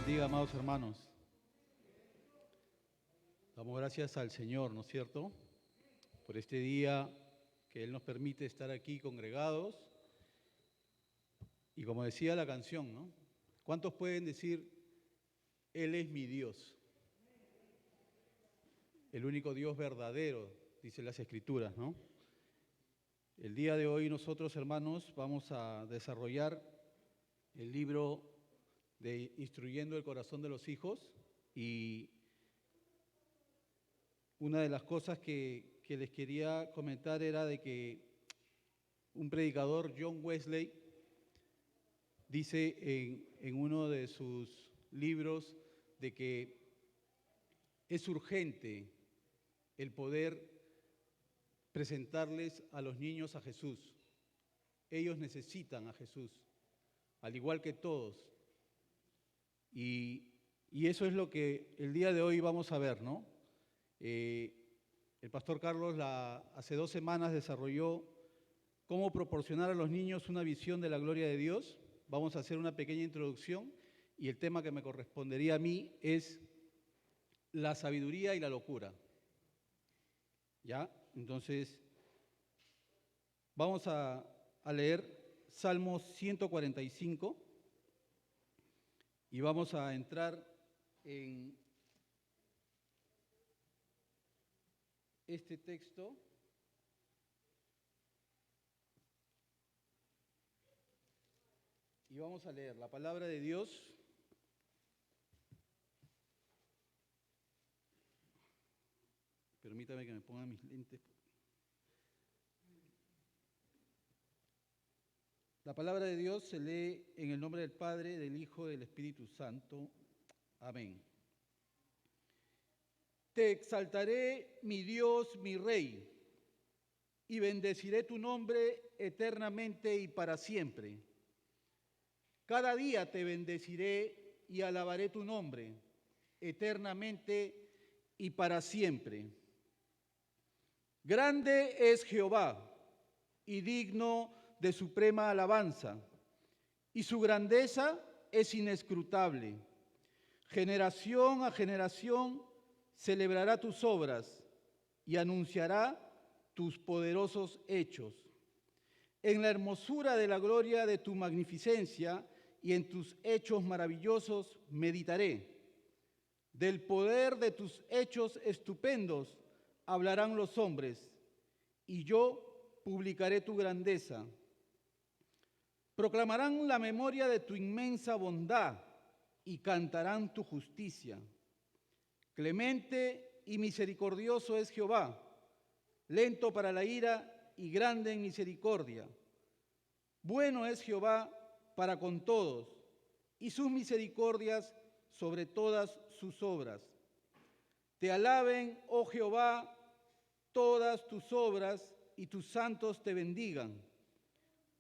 bendiga, amados hermanos. Damos gracias al Señor, ¿no es cierto?, por este día que Él nos permite estar aquí congregados. Y como decía la canción, ¿no? ¿Cuántos pueden decir, Él es mi Dios? El único Dios verdadero, dicen las Escrituras, ¿no? El día de hoy nosotros, hermanos, vamos a desarrollar el libro de Instruyendo el Corazón de los Hijos, y una de las cosas que les quería comentar era de que un predicador, John Wesley, dice en uno de sus libros de que es urgente el poder presentarles a los niños a Jesús. Ellos necesitan a Jesús, al igual que todos. Y eso es lo que el día de hoy vamos a ver, ¿no? El pastor Carlos hace 2 semanas desarrolló cómo proporcionar a los niños una visión de la gloria de Dios. Vamos a hacer una pequeña introducción y el tema que me correspondería a mí es la sabiduría y la locura. ¿Ya? Entonces, vamos a leer Salmos 145 y vamos a entrar en este texto. Y vamos a leer la palabra de Dios. Permítame que me ponga mis lentes. La palabra de Dios se lee en el nombre del Padre, del Hijo, del Espíritu Santo. Amén. Te exaltaré, mi Dios, mi Rey, y bendeciré tu nombre eternamente y para siempre. Cada día te bendeciré y alabaré tu nombre eternamente y para siempre. Grande es Jehová y digno de suprema alabanza, y su grandeza es inescrutable. Generación a generación celebrará tus obras y anunciará tus poderosos hechos. En la hermosura de la gloria de tu magnificencia y en tus hechos maravillosos meditaré. Del poder de tus hechos estupendos hablarán los hombres, y yo publicaré tu grandeza. Proclamarán la memoria de tu inmensa bondad y cantarán tu justicia. Clemente y misericordioso es Jehová, lento para la ira y grande en misericordia. Bueno es Jehová para con todos, y sus misericordias sobre todas sus obras. Te alaben, oh Jehová, todas tus obras, y tus santos te bendigan.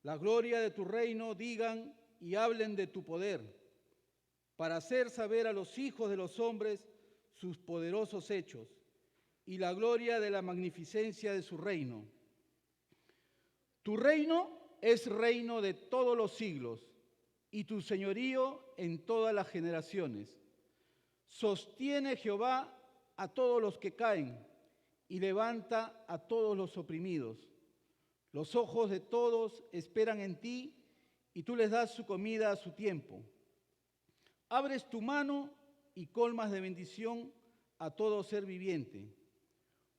La gloria de tu reino digan y hablen de tu poder, para hacer saber a los hijos de los hombres sus poderosos hechos y la gloria de la magnificencia de su reino. Tu reino es reino de todos los siglos, y tu señorío en todas las generaciones. Sostiene Jehová a todos los que caen y levanta a todos los oprimidos. Los ojos de todos esperan en ti, y tú les das su comida a su tiempo. Abres tu mano y colmas de bendición a todo ser viviente.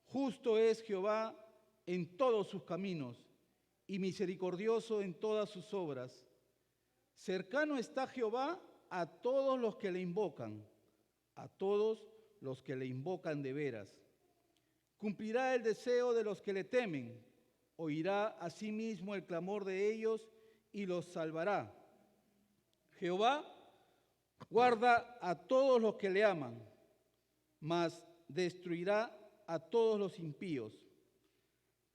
Justo es Jehová en todos sus caminos y misericordioso en todas sus obras. Cercano está Jehová a todos los que le invocan, a todos los que le invocan de veras. Cumplirá el deseo de los que le temen, oirá asimismo el clamor de ellos y los salvará. Jehová guarda a todos los que le aman, mas destruirá a todos los impíos.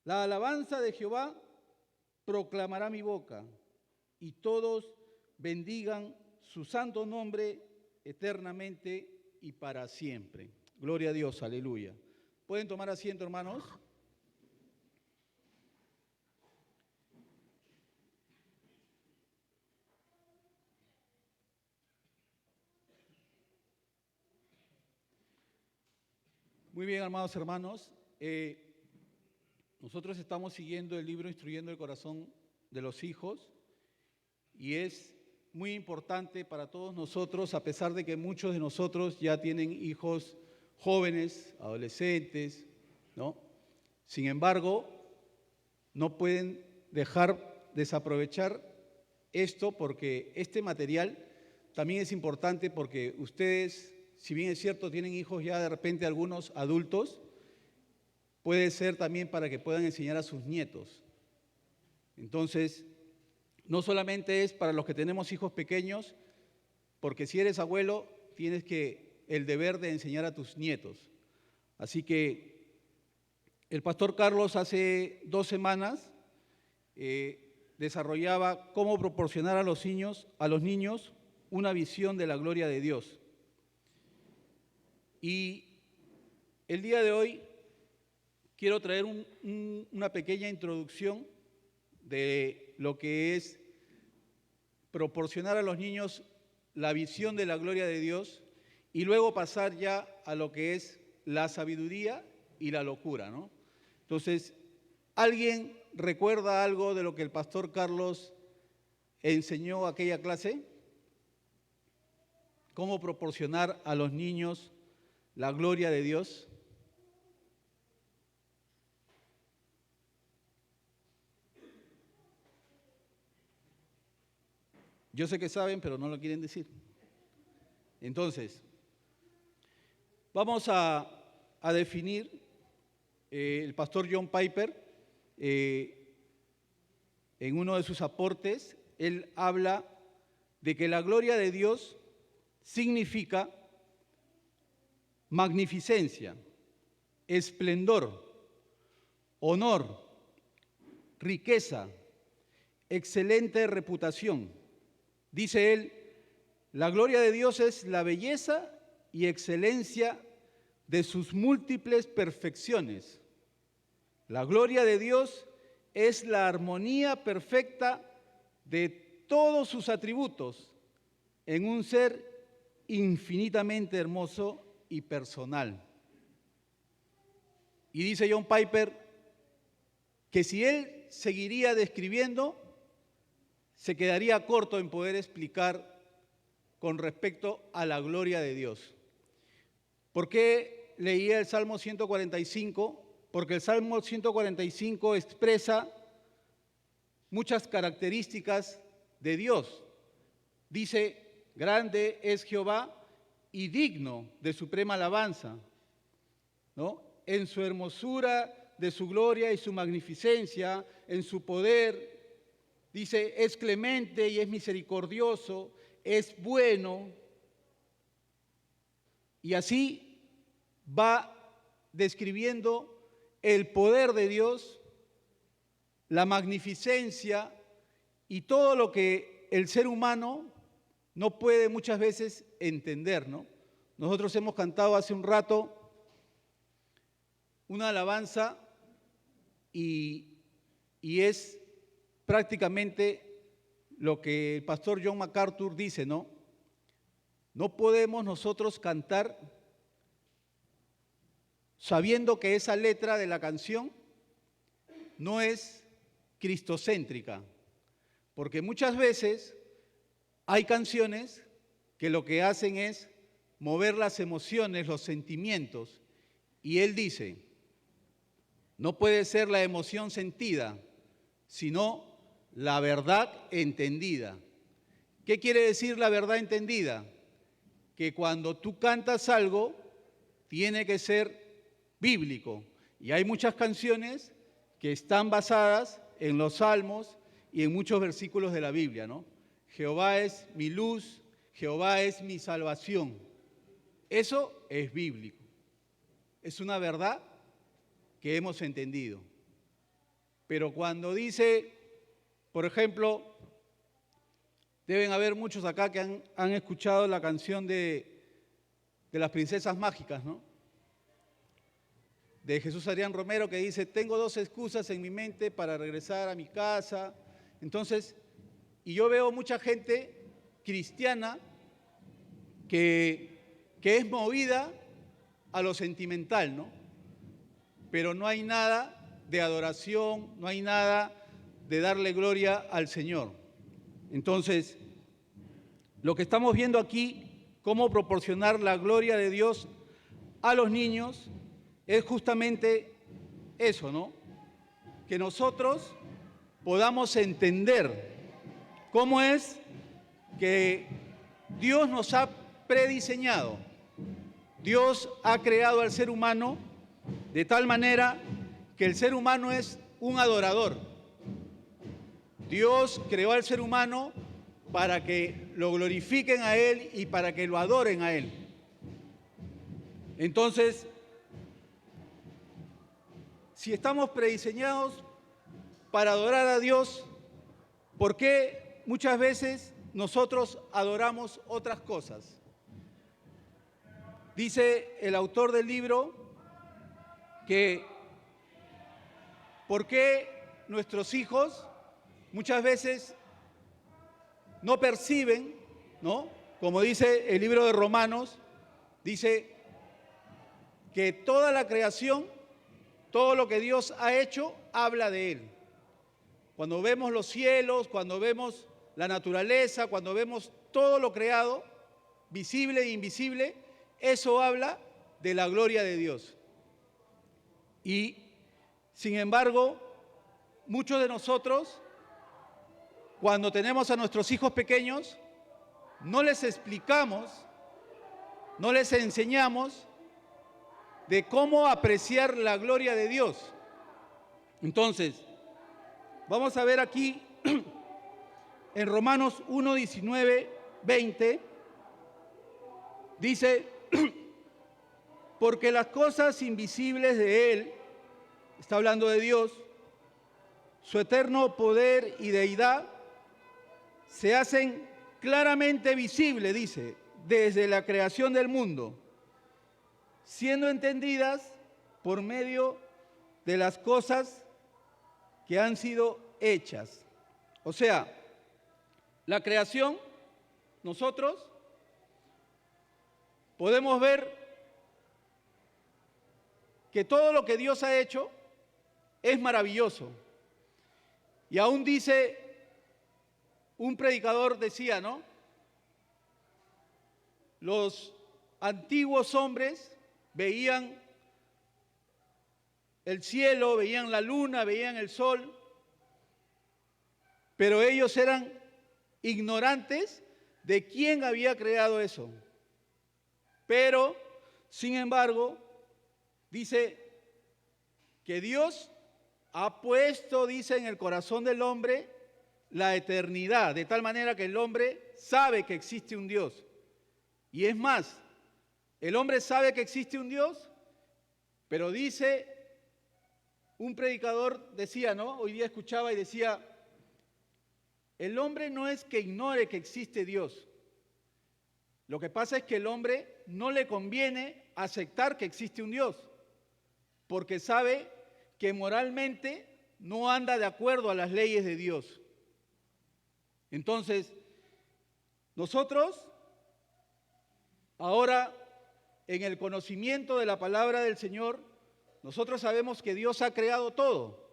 La alabanza de Jehová proclamará mi boca, y todos bendigan su santo nombre eternamente y para siempre. Gloria a Dios, aleluya. ¿Pueden tomar asiento, hermanos? Muy bien, amados hermanos. Nosotros estamos siguiendo el libro Instruyendo el Corazón de los Hijos y es muy importante para todos nosotros, a pesar de que muchos de nosotros ya tienen hijos jóvenes, adolescentes, ¿no? Sin embargo, no pueden dejar desaprovechar esto porque este material también es importante porque ustedes, si bien es cierto, tienen hijos ya de repente algunos adultos, puede ser también para que puedan enseñar a sus nietos. Entonces, no solamente es para los que tenemos hijos pequeños, porque si eres abuelo, tienes el deber de enseñar a tus nietos. Así que el pastor Carlos hace 2 semanas desarrollaba cómo proporcionar a los niños una visión de la gloria de Dios. Y el día de hoy quiero traer una pequeña introducción de lo que es proporcionar a los niños la visión de la gloria de Dios y luego pasar ya a lo que es la sabiduría y la locura, ¿no? Entonces, ¿alguien recuerda algo de lo que el pastor Carlos enseñó aquella clase? ¿Cómo proporcionar a los niños la gloria de Dios? Yo sé que saben, pero no lo quieren decir. Entonces, vamos a definir, el pastor John Piper, en uno de sus aportes, él habla de que la gloria de Dios significa magnificencia, esplendor, honor, riqueza, excelente reputación. Dice él, la gloria de Dios es la belleza y excelencia de sus múltiples perfecciones. La gloria de Dios es la armonía perfecta de todos sus atributos en un ser infinitamente hermoso y personal. Y dice John Piper que si él seguiría describiendo, se quedaría corto en poder explicar con respecto a la gloria de Dios. ¿Por qué leía el Salmo 145? Porque el Salmo 145 expresa muchas características de Dios. Dice, grande es Jehová y digno de suprema alabanza, ¿no? En su hermosura de su gloria y su magnificencia, en su poder. Dice, es clemente y es misericordioso, es bueno. Y así va describiendo el poder de Dios, la magnificencia y todo lo que el ser humano no puede muchas veces entender, ¿no? Nosotros hemos cantado hace un rato una alabanza y es prácticamente lo que el pastor John MacArthur dice, ¿no? No podemos nosotros cantar sabiendo que esa letra de la canción no es cristocéntrica, porque muchas veces hay canciones que lo que hacen es mover las emociones, los sentimientos, y él dice, no puede ser la emoción sentida, sino la verdad entendida. ¿Qué quiere decir la verdad entendida? Que cuando tú cantas algo, tiene que ser bíblico. Y hay muchas canciones que están basadas en los salmos y en muchos versículos de la Biblia, ¿no? Jehová es mi luz, Jehová es mi salvación. Eso es bíblico. Es una verdad que hemos entendido. Pero cuando dice, por ejemplo, deben haber muchos acá que han escuchado la canción de las princesas mágicas, ¿no? De Jesús Adrián Romero, que dice, tengo 2 excusas en mi mente para regresar a mi casa. Entonces, y yo veo mucha gente cristiana que es movida a lo sentimental, ¿no? Pero no hay nada de adoración, no hay nada de darle gloria al Señor. Entonces, lo que estamos viendo aquí, cómo proporcionar la gloria de Dios a los niños, es justamente eso, ¿no? Que nosotros podamos entender cómo es que Dios nos ha prediseñado. Dios ha creado al ser humano de tal manera que el ser humano es un adorador. Dios creó al ser humano para que lo glorifiquen a Él y para que lo adoren a Él. Entonces, si estamos prediseñados para adorar a Dios, ¿por qué muchas veces nosotros adoramos otras cosas? Dice el autor del libro que ¿por qué nuestros hijos muchas veces no perciben, ¿no? Como dice el libro de Romanos, dice que toda la creación, todo lo que Dios ha hecho, habla de Él. Cuando vemos los cielos, cuando vemos la naturaleza, cuando vemos todo lo creado, visible e invisible, eso habla de la gloria de Dios. Y, sin embargo, muchos de nosotros, cuando tenemos a nuestros hijos pequeños, no les explicamos, no les enseñamos de cómo apreciar la gloria de Dios. Entonces, vamos a ver aquí en Romanos 1, 19, 20, dice, porque las cosas invisibles de Él, está hablando de Dios, su eterno poder y deidad, se hacen claramente visibles, dice, desde la creación del mundo, siendo entendidas por medio de las cosas que han sido hechas. O sea, la creación, nosotros podemos ver que todo lo que Dios ha hecho es maravilloso. Y aún dice, un predicador decía, ¿no? Los antiguos hombres veían el cielo, veían la luna, veían el sol, pero ellos eran ignorantes de quién había creado eso. Pero, sin embargo, dice que Dios ha puesto, dice, en el corazón del hombre la eternidad, de tal manera que el hombre sabe que existe un Dios. Y es más, el hombre sabe que existe un Dios, pero dice, un predicador decía, ¿no? Hoy día escuchaba y decía, el hombre no es que ignore que existe Dios. Lo que pasa es que el hombre no le conviene aceptar que existe un Dios, porque sabe que moralmente no anda de acuerdo a las leyes de Dios. Entonces, nosotros, ahora, en el conocimiento de la palabra del Señor, nosotros sabemos que Dios ha creado todo.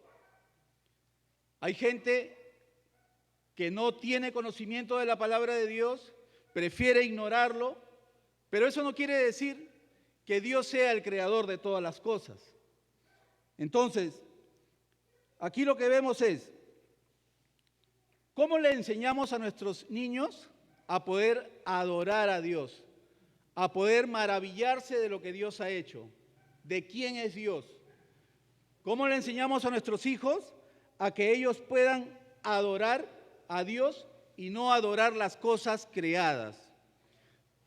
Hay gente que no tiene conocimiento de la palabra de Dios, prefiere ignorarlo, pero eso no quiere decir que Dios sea el creador de todas las cosas. Entonces, aquí lo que vemos es, ¿cómo le enseñamos a nuestros niños a poder adorar a Dios? A poder maravillarse de lo que Dios ha hecho, de quién es Dios. ¿Cómo le enseñamos a nuestros hijos a que ellos puedan adorar a Dios y no adorar las cosas creadas?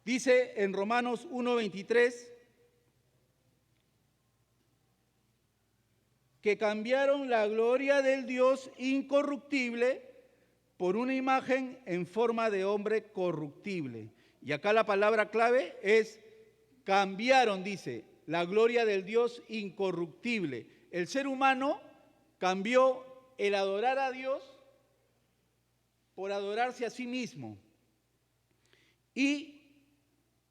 Dice en Romanos 1:23 que cambiaron la gloria del Dios incorruptible por una imagen en forma de hombre corruptible. Y acá la palabra clave es cambiaron, dice, la gloria del Dios incorruptible. El ser humano cambió el adorar a Dios por adorarse a sí mismo. ¿Y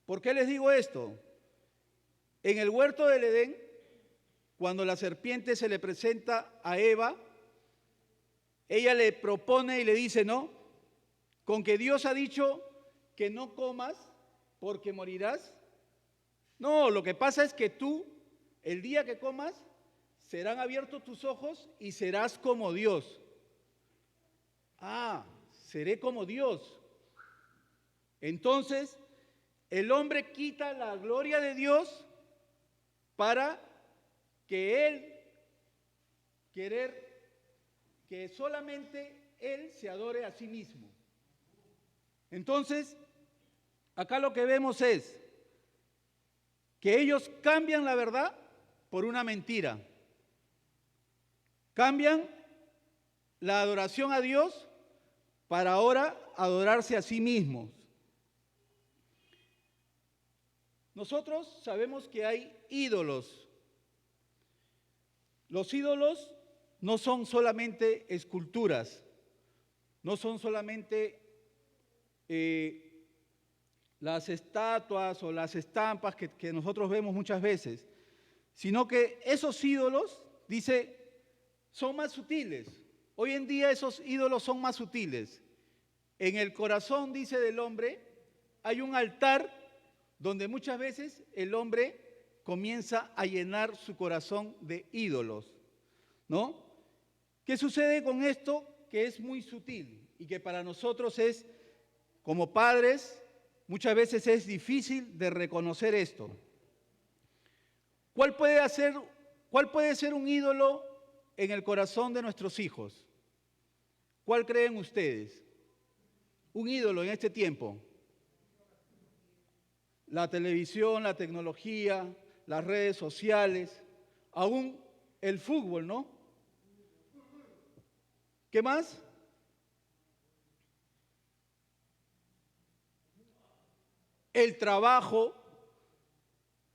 por qué les digo esto? En el huerto del Edén, cuando la serpiente se le presenta a Eva, ella le propone y le dice, no, con que Dios ha dicho que no comas porque morirás. No, lo que pasa es que tú, el día que comas, serán abiertos tus ojos y serás como Dios. Ah, seré como Dios. Entonces, el hombre quita la gloria de Dios para que él querer que solamente él se adore a sí mismo. Entonces, acá lo que vemos es que ellos cambian la verdad por una mentira. Cambian la adoración a Dios para ahora adorarse a sí mismos. Nosotros sabemos que hay ídolos. Los ídolos no son solamente esculturas, no son solamente las estatuas o las estampas que nosotros vemos muchas veces, sino que esos ídolos, dice, son más sutiles. Hoy en día esos ídolos son más sutiles. En el corazón, dice, del hombre, hay un altar donde muchas veces el hombre comienza a llenar su corazón de ídolos, ¿no? ¿Qué sucede con esto? Que es muy sutil y que para nosotros es, como padres, muchas veces es difícil de reconocer esto. ¿Cuál puede ser un ídolo en el corazón de nuestros hijos? ¿Cuál creen ustedes? Un ídolo en este tiempo. La televisión, la tecnología, las redes sociales, aún el fútbol, ¿no? ¿Qué más? El trabajo.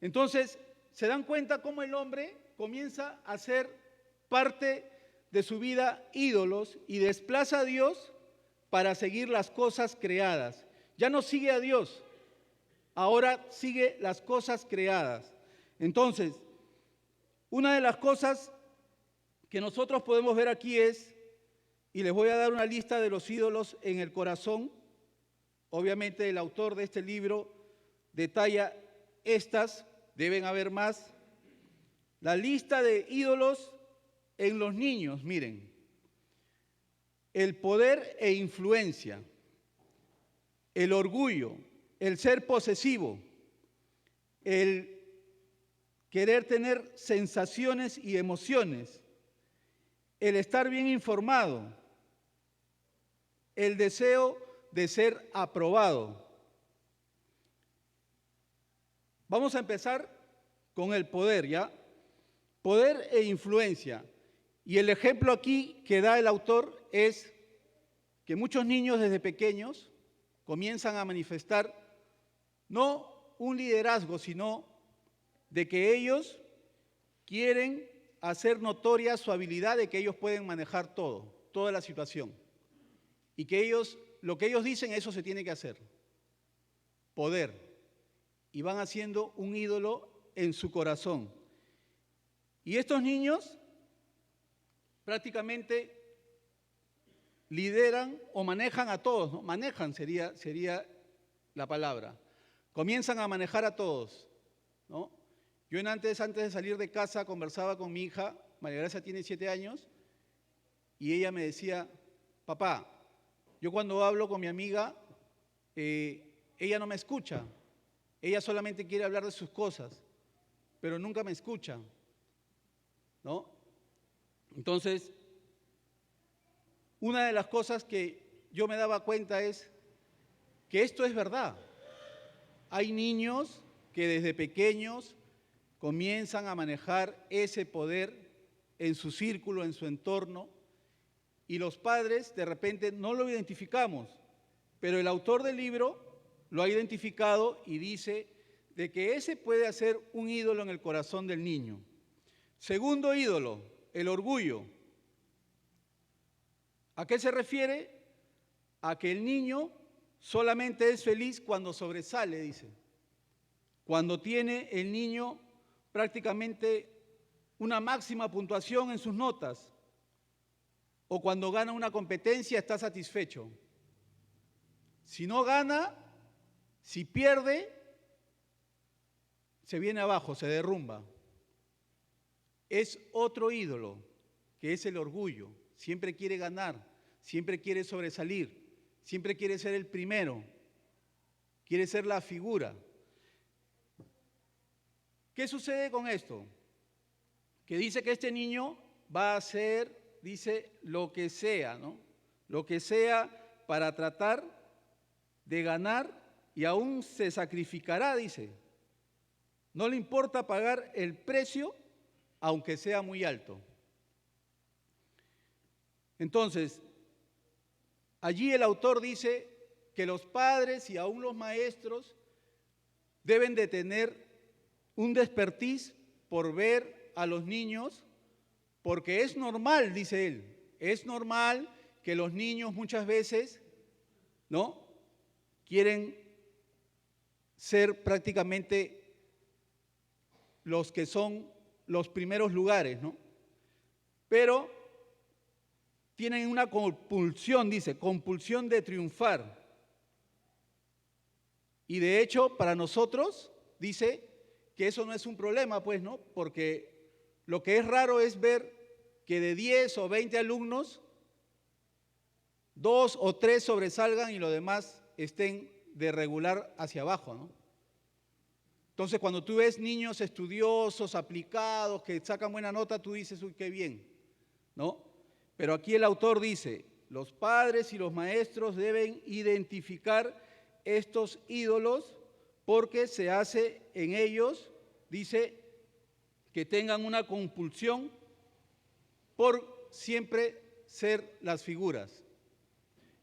Entonces, se dan cuenta cómo el hombre comienza a ser parte de su vida ídolos y desplaza a Dios para seguir las cosas creadas. Ya no sigue a Dios, ahora sigue las cosas creadas. Entonces, una de las cosas que nosotros podemos ver aquí es, y les voy a dar una lista de los ídolos en el corazón. Obviamente el autor de este libro detalla estas, deben haber más. La lista de ídolos en los niños, miren. El poder e influencia, el orgullo, el ser posesivo, el querer tener sensaciones y emociones, el estar bien informado, el deseo de ser aprobado. Vamos a empezar con el poder, ¿ya? Poder e influencia. Y el ejemplo aquí que da el autor es que muchos niños desde pequeños comienzan a manifestar no un liderazgo, sino de que ellos quieren hacer notoria su habilidad de que ellos pueden manejar todo, toda la situación. Y que ellos, lo que ellos dicen, eso se tiene que hacer. Poder. Y van haciendo un ídolo en su corazón. Y estos niños prácticamente lideran o manejan a todos, ¿no? Manejan sería la palabra. Comienzan a manejar a todos, ¿no? Yo antes de salir de casa conversaba con mi hija, María Gracia tiene 7 años, y ella me decía, papá, yo cuando hablo con mi amiga, ella no me escucha, ella solamente quiere hablar de sus cosas, pero nunca me escucha, ¿no? Entonces, una de las cosas que yo me daba cuenta es que esto es verdad. Hay niños que desde pequeños comienzan a manejar ese poder en su círculo, en su entorno, y los padres de repente no lo identificamos, pero el autor del libro lo ha identificado y dice de que ese puede ser un ídolo en el corazón del niño. Segundo ídolo, el orgullo. ¿A qué se refiere? A que el niño solamente es feliz cuando sobresale, dice. Cuando tiene el niño prácticamente una máxima puntuación en sus notas, o cuando gana una competencia está satisfecho. Si no gana, si pierde, se viene abajo, se derrumba. Es otro ídolo, que es el orgullo. Siempre quiere ganar, siempre quiere sobresalir, siempre quiere ser el primero, quiere ser la figura. ¿Qué sucede con esto? Que dice que este niño va a hacer, dice, lo que sea, ¿no? Lo que sea para tratar de ganar y aún se sacrificará, dice. No le importa pagar el precio, aunque sea muy alto. Entonces, allí el autor dice que los padres y aún los maestros deben de tener un despertiz por ver a los niños, porque es normal, dice él, es normal que los niños muchas veces, ¿no?, quieren ser prácticamente los que son los primeros lugares, ¿no? Pero tienen una compulsión, dice, compulsión de triunfar. Y de hecho, para nosotros, dice, que eso no es un problema, pues, ¿no? Porque lo que es raro es ver que de 10 o 20 alumnos, 2 o 3 sobresalgan y los demás estén de regular hacia abajo, ¿no? Entonces, cuando tú ves niños estudiosos, aplicados, que sacan buena nota, tú dices, uy, qué bien, ¿no? Pero aquí el autor dice, los padres y los maestros deben identificar estos ídolos porque se hace en ellos, dice, que tengan una compulsión por siempre ser las figuras.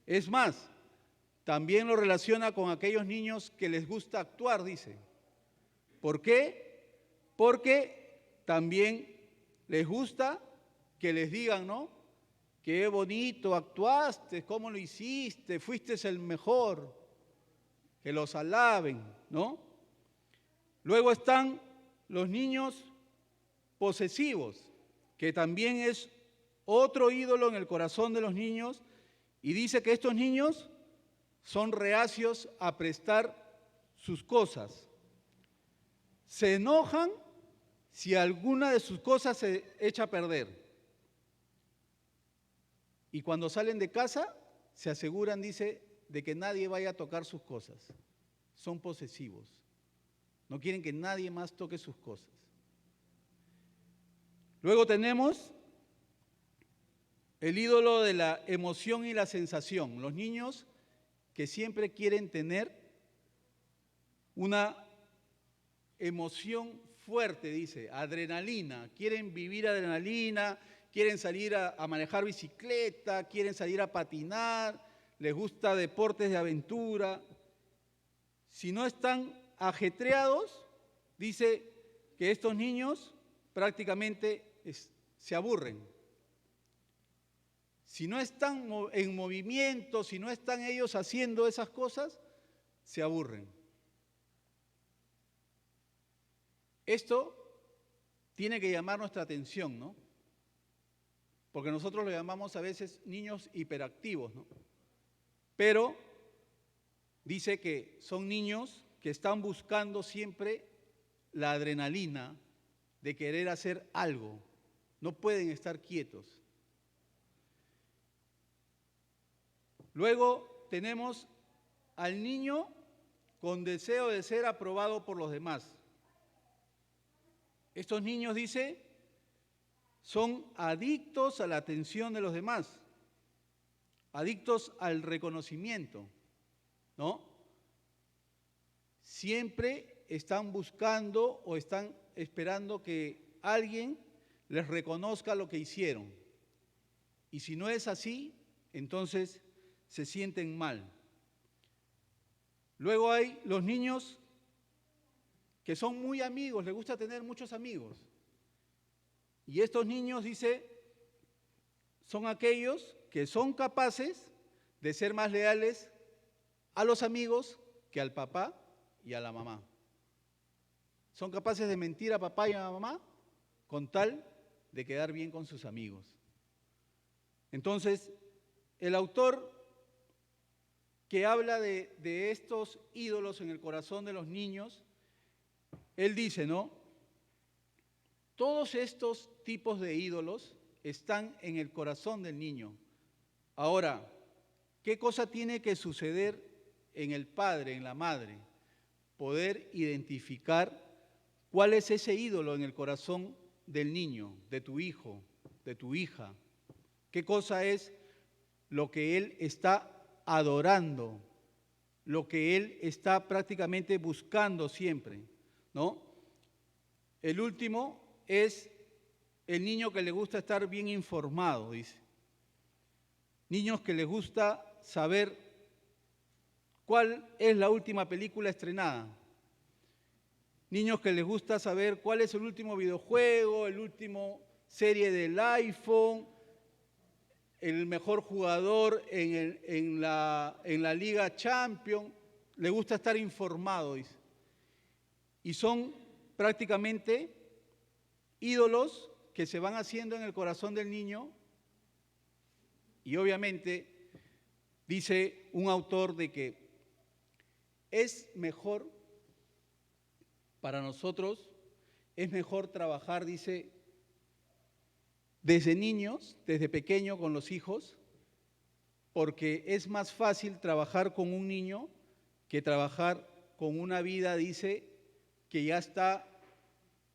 Es más, también lo relaciona con aquellos niños que les gusta actuar, dice. ¿Por qué? Porque también les gusta que les digan, ¿no? Qué bonito actuaste, cómo lo hiciste, fuiste el mejor, que los alaben, ¿no? Luego están los niños posesivos, que también es otro ídolo en el corazón de los niños, y dice que estos niños son reacios a prestar sus cosas. Se enojan si alguna de sus cosas se echa a perder. Y cuando salen de casa, se aseguran, dice, de que nadie vaya a tocar sus cosas. Son posesivos. No quieren que nadie más toque sus cosas. Luego tenemos el ídolo de la emoción y la sensación. Los niños que siempre quieren tener una emoción fuerte, dice, adrenalina. Quieren vivir adrenalina, quieren salir a manejar bicicleta, quieren salir a patinar, les gusta deportes de aventura. Si no están ajetreados, dice que estos niños prácticamente se aburren. Si no están en movimiento, si no están ellos haciendo esas cosas, se aburren. Esto tiene que llamar nuestra atención, ¿no? Porque nosotros lo llamamos a veces niños hiperactivos, ¿no? Pero dice que son niños que están buscando siempre la adrenalina de querer hacer algo. No pueden estar quietos. Luego tenemos al niño con deseo de ser aprobado por los demás. Estos niños, dice, son adictos a la atención de los demás, adictos al reconocimiento, ¿no? Siempre están buscando o están esperando que alguien les reconozca lo que hicieron. Y si no es así, entonces se sienten mal. Luego hay los niños que son muy amigos, les gusta tener muchos amigos. Y estos niños, dice, son aquellos que son capaces de ser más leales a los amigos que al papá y a la mamá. Son capaces de mentir a papá y a mamá con tal de quedar bien con sus amigos. Entonces, el autor que habla de estos ídolos en el corazón de los niños, él dice, ¿no? Todos estos tipos de ídolos están en el corazón del niño. Ahora, ¿qué cosa tiene que suceder en el padre, en la madre? Poder identificar cuál es ese ídolo en el corazón del niño, de tu hijo, de tu hija. ¿Qué cosa es lo que él está adorando, lo que él está prácticamente buscando siempre, ¿no? El último es el niño que le gusta estar bien informado, dice. Niños que les gusta saber cuál es la última película estrenada. Niños que les gusta saber cuál es el último videojuego, el último serie del iPhone, el mejor jugador en la Liga Champions. Le gusta estar informado, dice. Y son prácticamente ídolos que se van haciendo en el corazón del niño. Y obviamente dice un autor de que es mejor para nosotros, es mejor trabajar, dice, desde niños, desde pequeño con los hijos, porque es más fácil trabajar con un niño que trabajar con una vida, dice, que ya está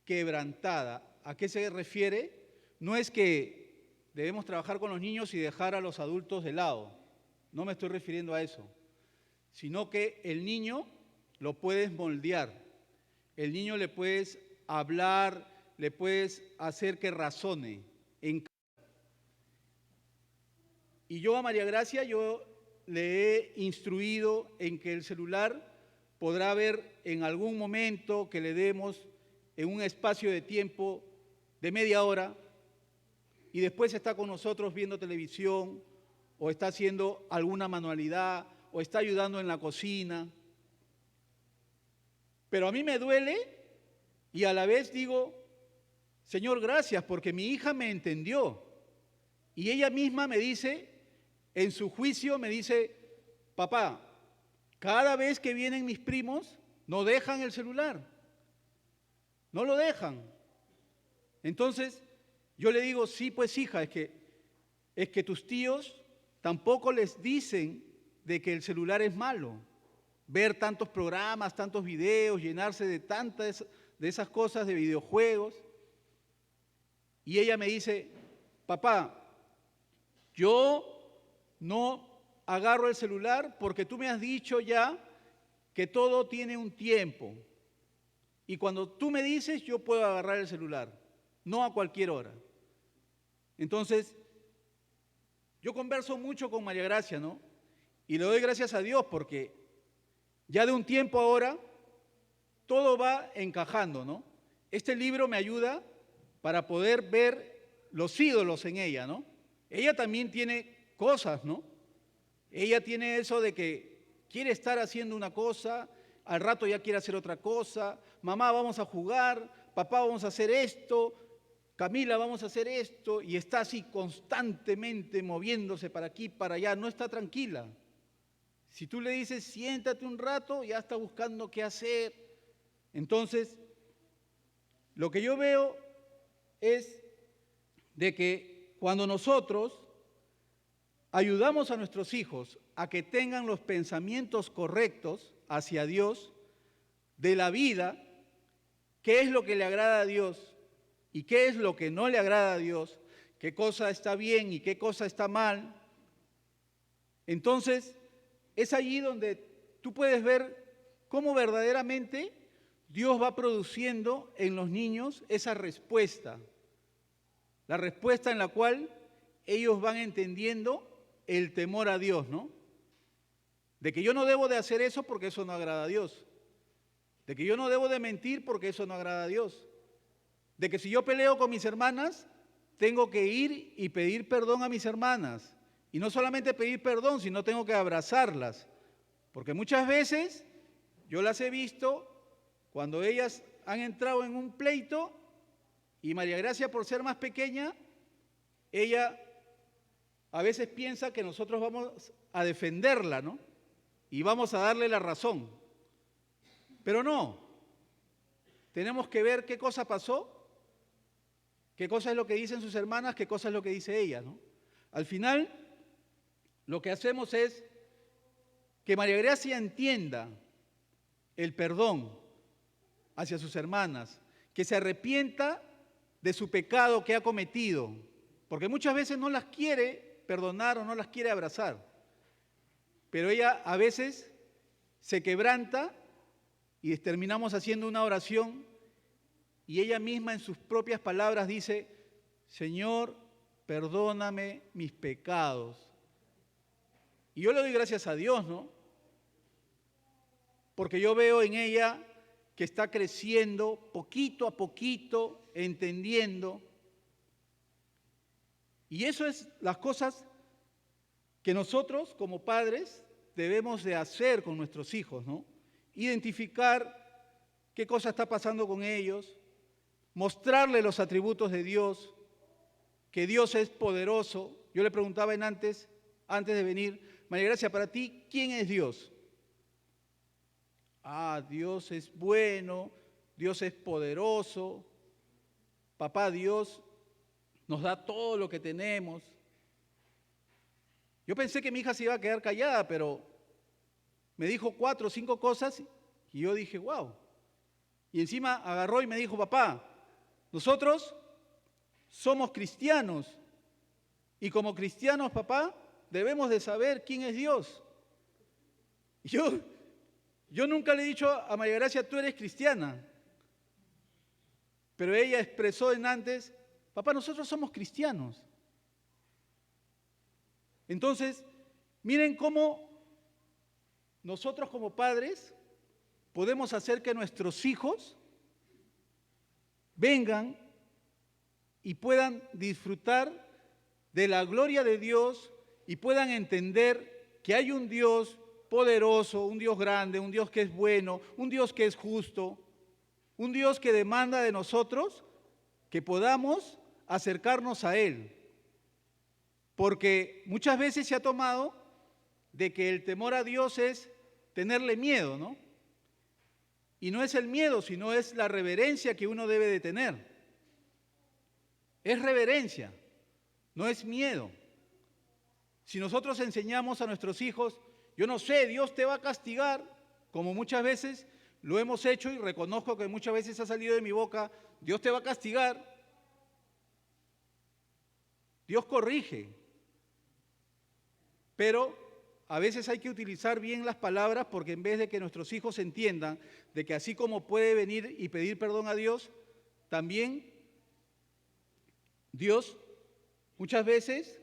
quebrantada. ¿A qué se refiere? No es que debemos trabajar con los niños y dejar a los adultos de lado, no me estoy refiriendo a eso, sino que el niño lo puedes moldear, el niño le puedes hablar, le puedes hacer que razone. Y yo a María Gracia, yo le he instruido en que el celular podrá ver en algún momento que le demos en un espacio de tiempo de media hora y después está con nosotros viendo televisión o está haciendo alguna manualidad o está ayudando en la cocina. Pero a mí me duele y a la vez digo, Señor, gracias porque mi hija me entendió y ella misma me dice, en su juicio me dice, papá, cada vez que vienen mis primos no dejan el celular, no lo dejan. Entonces yo le digo, sí, pues hija, es que tus tíos tampoco les dicen de que el celular es malo. Ver tantos programas, tantos videos, llenarse de tantas de esas cosas, de videojuegos. Y ella me dice, papá, yo no agarro el celular porque tú me has dicho ya que todo tiene un tiempo. Y cuando tú me dices, yo puedo agarrar el celular, no a cualquier hora. Entonces, yo converso mucho con María Gracia, ¿no? Y le doy gracias a Dios porque ya de un tiempo ahora todo va encajando, ¿no? Este libro me ayuda para poder ver los ídolos en ella, ¿no? Ella también tiene cosas, ¿no? Ella tiene eso de que quiere estar haciendo una cosa, al rato ya quiere hacer otra cosa, mamá vamos a jugar, papá vamos a hacer esto, Camila vamos a hacer esto, y está así constantemente moviéndose para aquí, para allá, no está tranquila. Si tú le dices siéntate un rato, ya está buscando qué hacer. Entonces, lo que yo veo es de que cuando nosotros ayudamos a nuestros hijos a que tengan los pensamientos correctos hacia Dios, de la vida, qué es lo que le agrada a Dios y qué es lo que no le agrada a Dios, qué cosa está bien y qué cosa está mal, entonces es allí donde tú puedes ver cómo verdaderamente Dios va produciendo en los niños esa respuesta, la respuesta en la cual ellos van entendiendo el temor a Dios, ¿no? De que yo no debo de hacer eso porque eso no agrada a Dios. De que yo no debo de mentir porque eso no agrada a Dios. De que si yo peleo con mis hermanas, tengo que ir y pedir perdón a mis hermanas. Y no solamente pedir perdón, sino tengo que abrazarlas. Porque muchas veces yo las he visto cuando ellas han entrado en un pleito y María Gracia, por ser más pequeña, ella a veces piensa que nosotros vamos a defenderla, ¿no? Y vamos a darle la razón. Pero no. Tenemos que ver qué cosa pasó, qué cosa es lo que dicen sus hermanas, qué cosa es lo que dice ella, ¿no? Al final, lo que hacemos es que María Gracia entienda el perdón hacia sus hermanas, que se arrepienta de su pecado que ha cometido, porque muchas veces no las quiere perdonar o no las quiere abrazar, pero ella a veces se quebranta y terminamos haciendo una oración y ella misma en sus propias palabras dice: Señor, perdóname mis pecados. Y yo le doy gracias a Dios, ¿no? Porque yo veo en ella que está creciendo poquito a poquito, entendiendo. Y eso es las cosas que nosotros como padres debemos de hacer con nuestros hijos, ¿no? Identificar qué cosa está pasando con ellos, mostrarle los atributos de Dios, que Dios es poderoso. Yo le preguntaba antes de venir: María Gracia, para ti, ¿quién es Dios? Dios es bueno, Dios es poderoso, papá Dios nos da todo lo que tenemos. Yo pensé que mi hija se iba a quedar callada, pero me dijo 4 o 5 cosas y yo dije, wow. Y encima agarró y me dijo: papá, nosotros somos cristianos y como cristianos, papá, debemos de saber quién es Dios. Yo nunca le he dicho a María Gracia: tú eres cristiana. Pero ella expresó antes: papá, nosotros somos cristianos. Entonces, miren cómo nosotros como padres podemos hacer que nuestros hijos vengan y puedan disfrutar de la gloria de Dios y puedan entender que hay un Dios poderoso, un Dios grande, un Dios que es bueno, un Dios que es justo, un Dios que demanda de nosotros que podamos acercarnos a Él. Porque muchas veces se ha tomado de que el temor a Dios es tenerle miedo, ¿no? Y no es el miedo, sino es la reverencia que uno debe de tener. Es reverencia, no es miedo. Si nosotros enseñamos a nuestros hijos: yo no sé, Dios te va a castigar, como muchas veces lo hemos hecho y reconozco que muchas veces ha salido de mi boca: Dios te va a castigar. Dios corrige, pero a veces hay que utilizar bien las palabras, porque en vez de que nuestros hijos entiendan de que así como puede venir y pedir perdón a Dios, también Dios muchas veces,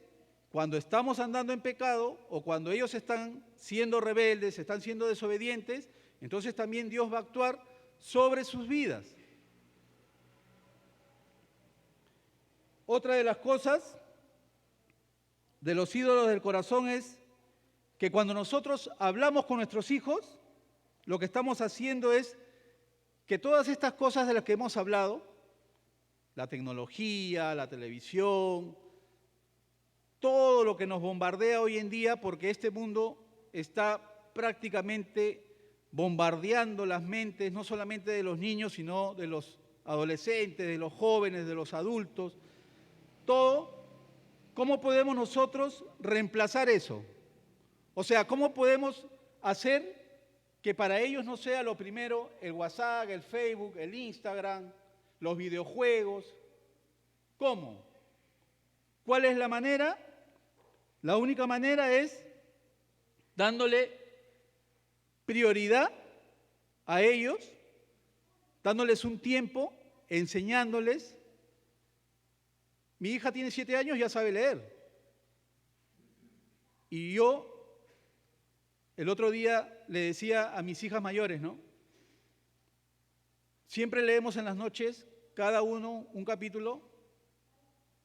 cuando estamos andando en pecado o cuando ellos están siendo rebeldes, están siendo desobedientes, entonces también Dios va a actuar sobre sus vidas. Otra de las cosas de los ídolos del corazón es que cuando nosotros hablamos con nuestros hijos, lo que estamos haciendo es que todas estas cosas de las que hemos hablado, la tecnología, la televisión, todo lo que nos bombardea hoy en día, porque este mundo está prácticamente bombardeando las mentes, no solamente de los niños, sino de los adolescentes, de los jóvenes, de los adultos, todo. ¿Cómo podemos nosotros reemplazar eso? O sea, ¿cómo podemos hacer que para ellos no sea lo primero el WhatsApp, el Facebook, el Instagram, los videojuegos? ¿Cómo? ¿Cuál es la manera? La única manera es dándole prioridad a ellos, dándoles un tiempo, enseñándoles. Mi hija tiene 7 años, ya sabe leer. Y yo el otro día le decía a mis hijas mayores, ¿no? Siempre leemos en las noches, cada uno un capítulo,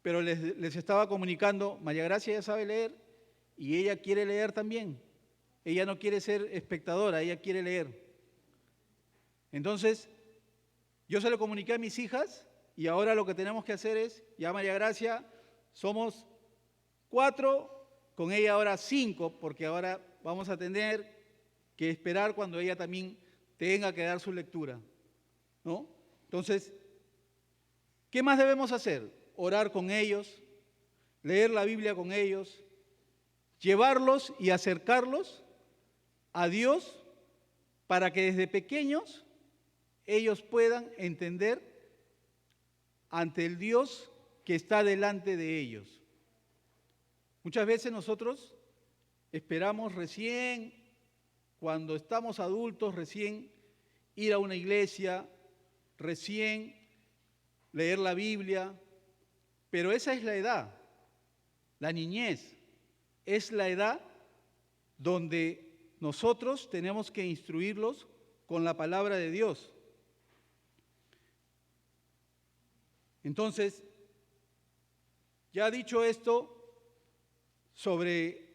pero les estaba comunicando: María Gracia ya sabe leer y ella quiere leer también. Ella no quiere ser espectadora, ella quiere leer. Entonces, Yo se lo comuniqué a mis hijas y ahora lo que tenemos que hacer es, ya María Gracia, somos 4, con ella ahora 5, porque ahora vamos a tener que esperar cuando ella también tenga que dar su lectura, ¿no? Entonces, ¿qué más debemos hacer? Orar con ellos, leer la Biblia con ellos, llevarlos y acercarlos a Dios para que desde pequeños ellos puedan entender ante el Dios que está delante de ellos. Muchas veces nosotros esperamos recién, cuando estamos adultos, recién ir a una iglesia, recién leer la Biblia, pero esa es la edad, la niñez, es la edad donde nosotros tenemos que instruirlos con la palabra de Dios. Entonces, ya dicho esto sobre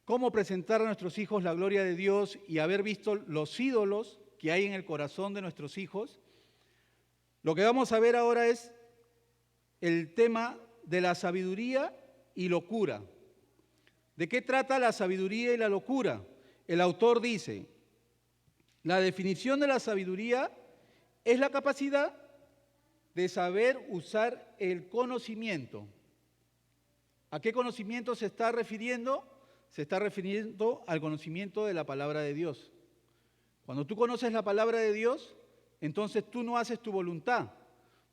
cómo presentar a nuestros hijos la gloria de Dios y haber visto los ídolos que hay en el corazón de nuestros hijos, lo que vamos a ver ahora es el tema de la sabiduría y locura. ¿De qué trata la sabiduría y la locura? El autor dice, la definición de la sabiduría es la capacidad de saber usar el conocimiento. ¿A qué conocimiento se está refiriendo? Se está refiriendo al conocimiento de la palabra de Dios. Cuando tú conoces la palabra de Dios, entonces tú no haces tu voluntad.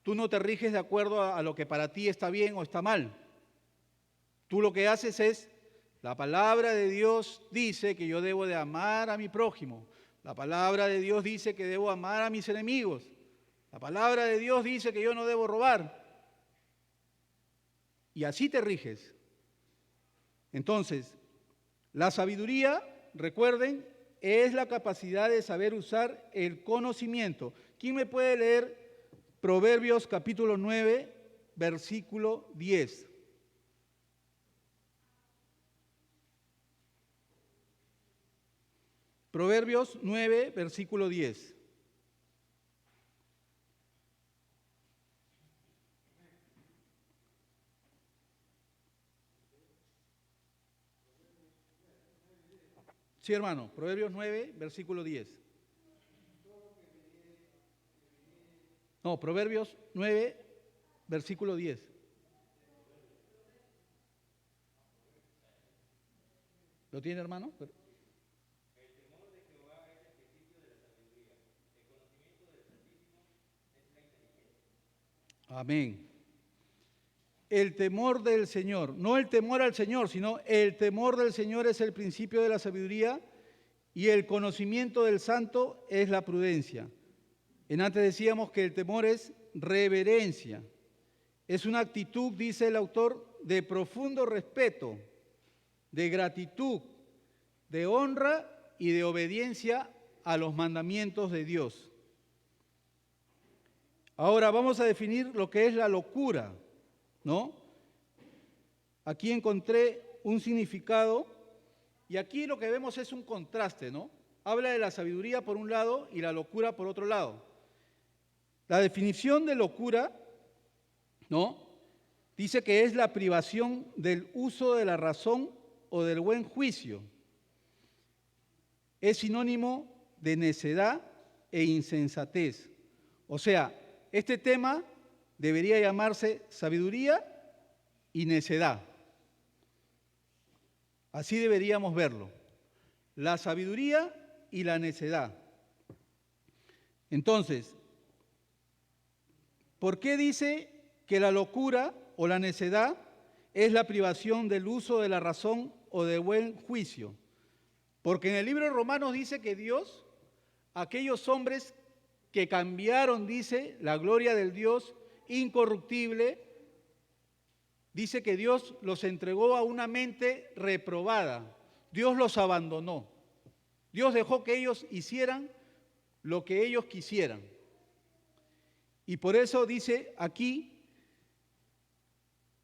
Tú no te riges de acuerdo a lo que para ti está bien o está mal. Tú lo que haces es, la palabra de Dios dice que yo debo de amar a mi prójimo. La palabra de Dios dice que debo amar a mis enemigos. La palabra de Dios dice que yo no debo robar. Y así te riges. Entonces, la sabiduría, recuerden, es la capacidad de saber usar el conocimiento. ¿Quién me puede leer Proverbios capítulo 9, versículo 10? Proverbios 9, versículo 10. Sí, hermano, Proverbios 9, versículo 10. No, Proverbios 9, versículo 10. ¿Lo tiene, hermano? Amén. El temor del Señor, no el temor al Señor, sino el temor del Señor es el principio de la sabiduría y el conocimiento del santo es la prudencia. En antes decíamos que el temor es reverencia. Es una actitud, dice el autor, de profundo respeto, de gratitud, de honra y de obediencia a los mandamientos de Dios. Ahora vamos a definir lo que es la locura, ¿no? Aquí encontré un significado y aquí lo que vemos es un contraste, ¿no? Habla de la sabiduría por un lado y la locura por otro lado. La definición de locura, ¿no? Dice que es la privación del uso de la razón o del buen juicio. Es sinónimo de necedad e insensatez. O sea, este tema debería llamarse sabiduría y necedad. Así deberíamos verlo. La sabiduría y la necedad. Entonces, ¿por qué dice que la locura o la necedad es la privación del uso de la razón o del buen juicio? Porque en el libro de Romanos dice que Dios, aquellos hombres que cambiaron, dice, la gloria del Dios incorruptible, dice que Dios los entregó a una mente reprobada. Dios los abandonó. Dios dejó que ellos hicieran lo que ellos quisieran. Y por eso dice aquí,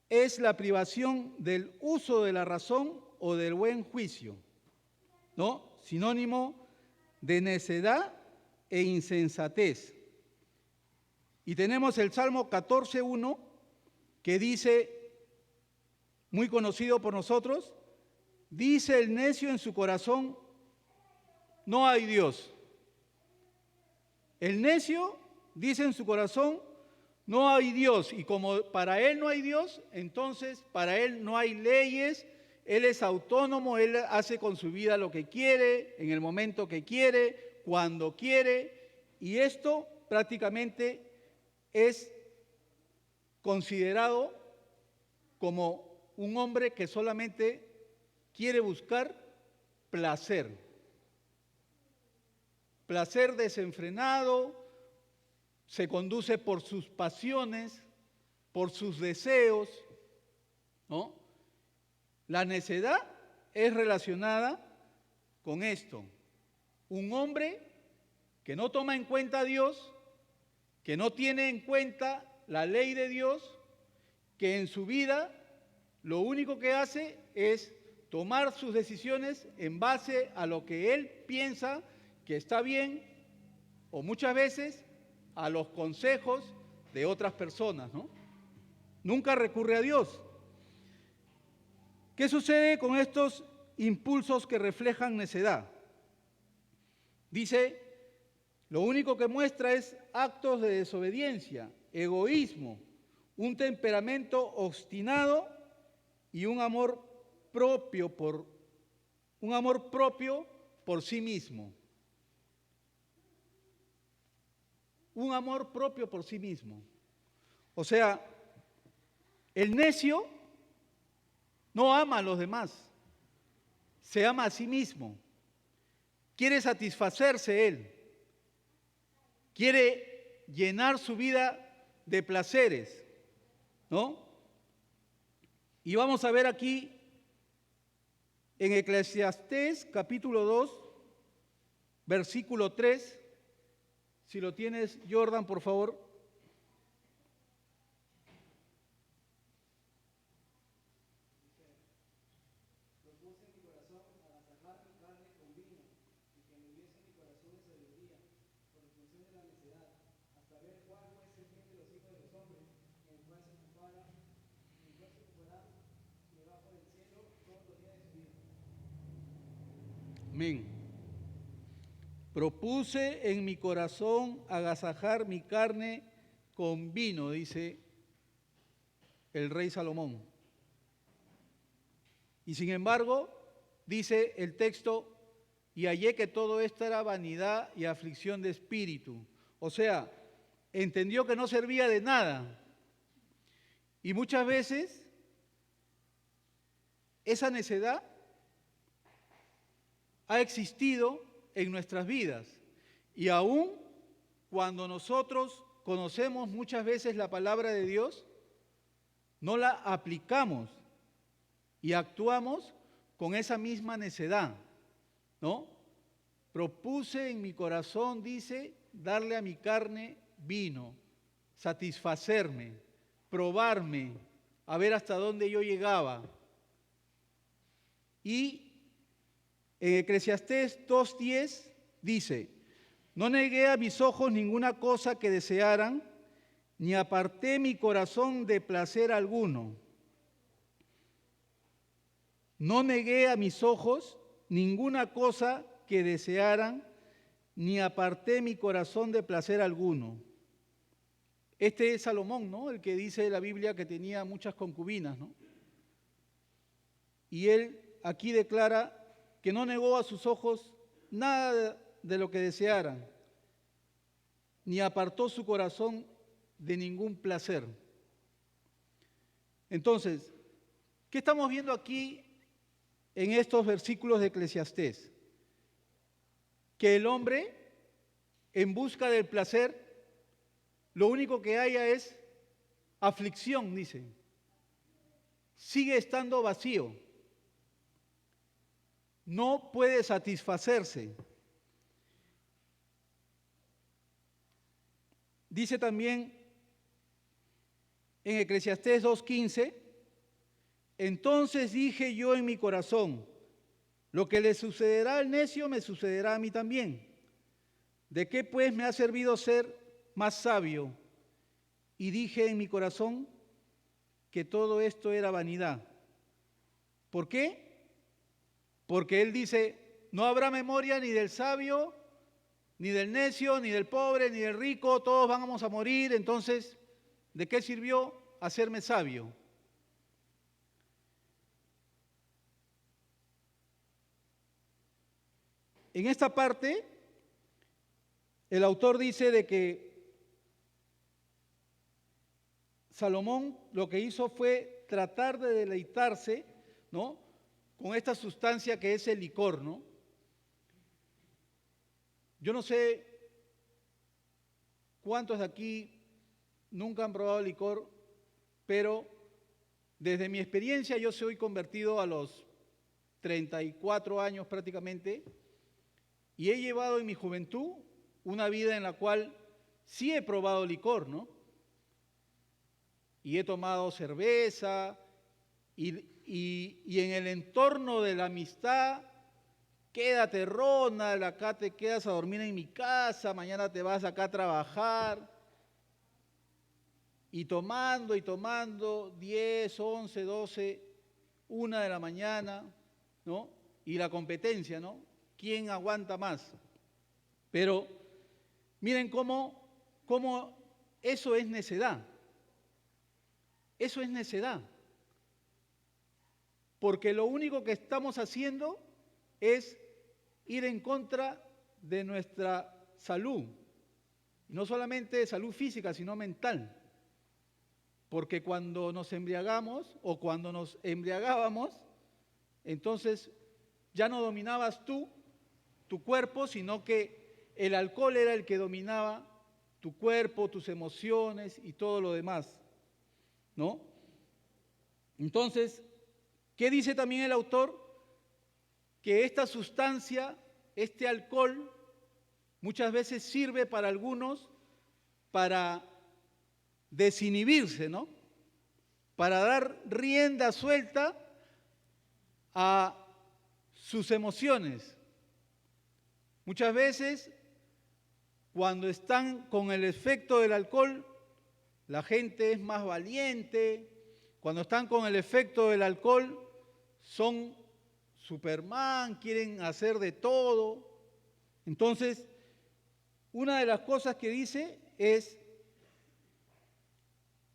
es la privación del uso de la razón o del buen juicio, ¿no? Sinónimo de necedad e insensatez. Y tenemos el Salmo 14:1, que dice, muy conocido por nosotros, dice el necio en su corazón, no hay Dios. El necio dice en su corazón, no hay Dios. Y como para él no hay Dios, entonces para él no hay leyes, él es autónomo, él hace con su vida lo que quiere, en el momento que quiere, cuando quiere. Y esto prácticamente es considerado como un hombre que solamente quiere buscar placer. Placer desenfrenado, se conduce por sus pasiones, por sus deseos, ¿no? La necedad es relacionada con esto. Un hombre que no toma en cuenta a Dios, que no tiene en cuenta la ley de Dios, que en su vida lo único que hace es tomar sus decisiones en base a lo que él piensa que está bien, o muchas veces a los consejos de otras personas, ¿no? Nunca recurre a Dios. ¿Qué sucede con estos impulsos que reflejan necedad? Dice, lo único que muestra es actos de desobediencia, egoísmo, un temperamento obstinado y un amor propio por sí mismo. Un amor propio por sí mismo. O sea, el necio no ama a los demás, se ama a sí mismo, quiere satisfacerse él, quiere llenar su vida de placeres, ¿no? Y vamos a ver aquí en Eclesiastés capítulo 2, versículo 3, si lo tienes, Jordan, por favor. Amén. Propuse en mi corazón agasajar mi carne con vino, dice el rey Salomón. Y sin embargo, dice el texto, y hallé que todo esto era vanidad y aflicción de espíritu. O sea, entendió que no servía de nada. Y muchas veces esa necedad ha existido en nuestras vidas. Y aún cuando nosotros conocemos muchas veces la palabra de Dios, no la aplicamos y actuamos con esa misma necedad, ¿no? Propuse en mi corazón, dice, darle a mi carne vino, satisfacerme, probarme, a ver hasta dónde yo llegaba. Y en Eclesiastés 2:10 dice, no negué a mis ojos ninguna cosa que desearan, ni aparté mi corazón de placer alguno. No negué a mis ojos ninguna cosa que desearan, ni aparté mi corazón de placer alguno. Este es Salomón, ¿no? El que dice la Biblia que tenía muchas concubinas, ¿no? Y él aquí declara que no negó a sus ojos nada de lo que desearan, ni apartó su corazón de ningún placer. Entonces, ¿qué estamos viendo aquí en estos versículos de Eclesiastés? Que el hombre, en busca del placer, lo único que haya es aflicción, dice. Sigue estando vacío. No puede satisfacerse. Dice también en Eclesiastés 2:15, entonces dije yo en mi corazón, lo que le sucederá al necio me sucederá a mí también. ¿De qué pues me ha servido ser más sabio y dije en mi corazón que todo esto era vanidad. ¿Por qué? Porque él dice, no habrá memoria ni del sabio, ni del necio, ni del pobre, ni del rico, todos vamos a morir, entonces, ¿de qué sirvió hacerme sabio? En esta parte, el autor dice de que Salomón lo que hizo fue tratar de deleitarse, ¿no?, con esta sustancia que es el licor, ¿no? Yo no sé cuántos de aquí nunca han probado licor, pero desde mi experiencia yo soy convertido a los 34 años prácticamente y he llevado en mi juventud una vida en la cual sí he probado licor, ¿no? Y he tomado cerveza y en el entorno de la amistad, quédate Ronald, acá te quedas a dormir en mi casa, mañana te vas acá a trabajar, y tomando, 10, 11, 12, 1 de la mañana, ¿no? Y la competencia, ¿no? ¿Quién aguanta más? Pero miren cómo eso es necedad. Eso es necedad. Porque lo único que estamos haciendo es ir en contra de nuestra salud. No solamente de salud física, sino mental. Porque cuando nos embriagamos o cuando nos embriagábamos, entonces ya no dominabas tú, tu cuerpo, sino que el alcohol era el que dominaba tu cuerpo, tus emociones y todo lo demás, ¿no? Entonces, ¿qué dice también el autor? Que esta sustancia, este alcohol, muchas veces sirve para algunos para desinhibirse, ¿no? Para dar rienda suelta a sus emociones. Muchas veces, cuando están con el efecto del alcohol, la gente es más valiente. Cuando están con el efecto del alcohol, son Superman, quieren hacer de todo. Entonces, una de las cosas que dice es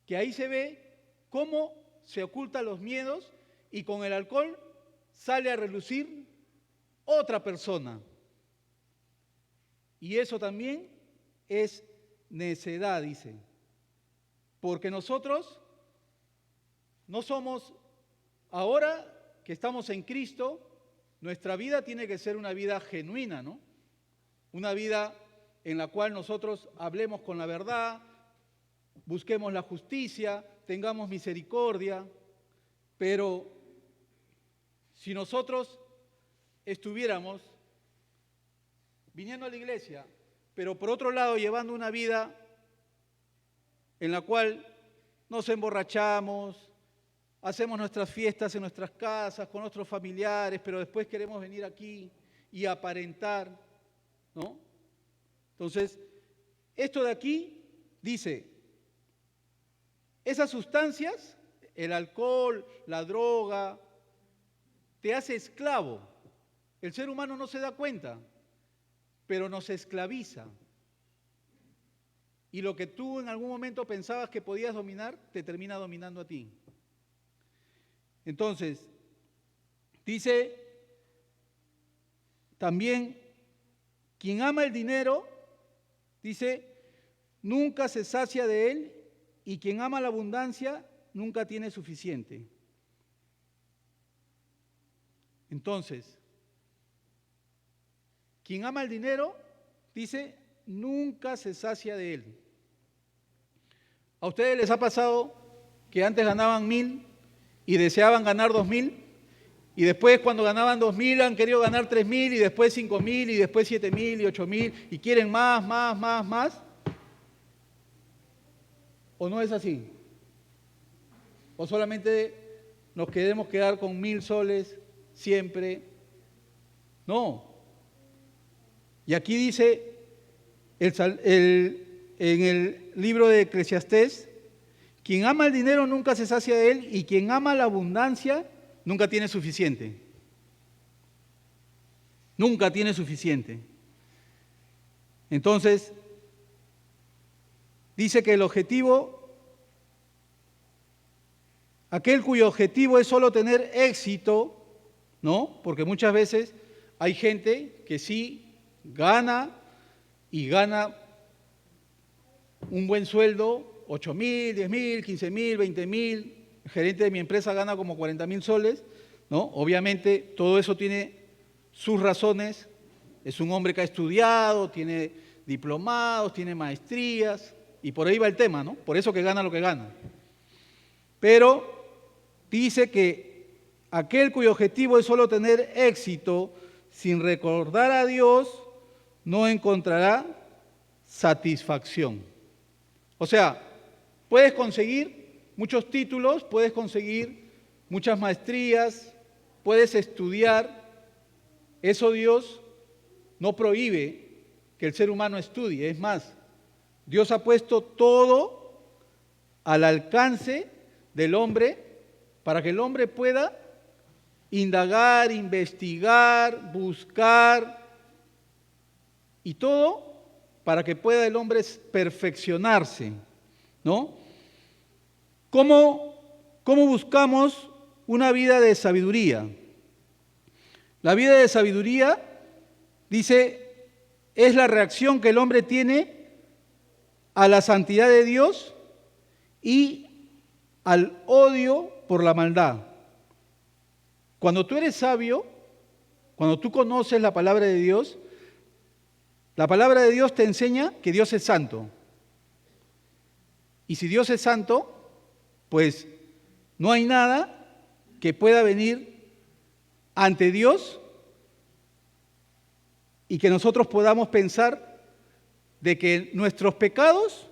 que ahí se ve cómo se ocultan los miedos y con el alcohol sale a relucir otra persona. Y eso también es necedad, dice. Porque nosotros no somos, ahora que estamos en Cristo, nuestra vida tiene que ser una vida genuina, ¿no? Una vida en la cual nosotros hablemos con la verdad, busquemos la justicia, tengamos misericordia, pero si nosotros estuviéramos viniendo a la iglesia, pero por otro lado llevando una vida en la cual nos emborrachamos, hacemos nuestras fiestas en nuestras casas, con nuestros familiares, pero después queremos venir aquí y aparentar, ¿no? Entonces, esto de aquí dice, esas sustancias, el alcohol, la droga, te hace esclavo. El ser humano no se da cuenta, pero nos esclaviza. Y lo que tú en algún momento pensabas que podías dominar, te termina dominando a ti. Entonces, dice también, quien ama el dinero, dice, nunca se sacia de él, y quien ama la abundancia, nunca tiene suficiente. Entonces, quien ama el dinero, dice, nunca se sacia de él. ¿A ustedes les ha pasado que antes ganaban 1.000 y deseaban ganar 2.000? Y después cuando ganaban 2.000 han querido ganar 3.000 y después 5.000 y después 7.000 y 8.000 y quieren más. ¿O no es así? ¿O solamente nos queremos quedar con 1.000 soles siempre? No. Y aquí dice en el libro de Eclesiastés, Quien ama el dinero nunca se sacia de él y quien ama la abundancia nunca tiene suficiente. Nunca tiene suficiente. Entonces, dice que el objetivo, aquel cuyo objetivo es solo tener éxito, ¿no? Porque muchas veces hay gente que sí gana y gana un buen sueldo, 8.000, 10.000, 15.000, 20.000, el gerente de mi empresa gana como 40.000 soles, ¿no? Obviamente todo eso tiene sus razones, es un hombre que ha estudiado, tiene diplomados, tiene maestrías, y por ahí va el tema, ¿no? Por eso que gana lo que gana. Pero dice que aquel cuyo objetivo es solo tener éxito sin recordar a Dios, no encontrará satisfacción. O sea, puedes conseguir muchos títulos, puedes conseguir muchas maestrías, puedes estudiar. Eso Dios no prohíbe que el ser humano estudie. Es más, Dios ha puesto todo al alcance del hombre para que el hombre pueda indagar, investigar, buscar y todo para que pueda el hombre perfeccionarse, ¿no? ¿Cómo buscamos una vida de sabiduría? La vida de sabiduría, dice, es la reacción que el hombre tiene a la santidad de Dios y al odio por la maldad. Cuando tú eres sabio, cuando tú conoces la palabra de Dios, la palabra de Dios te enseña que Dios es santo. Y si Dios es santo, pues no hay nada que pueda venir ante Dios y que nosotros podamos pensar de que nuestros pecados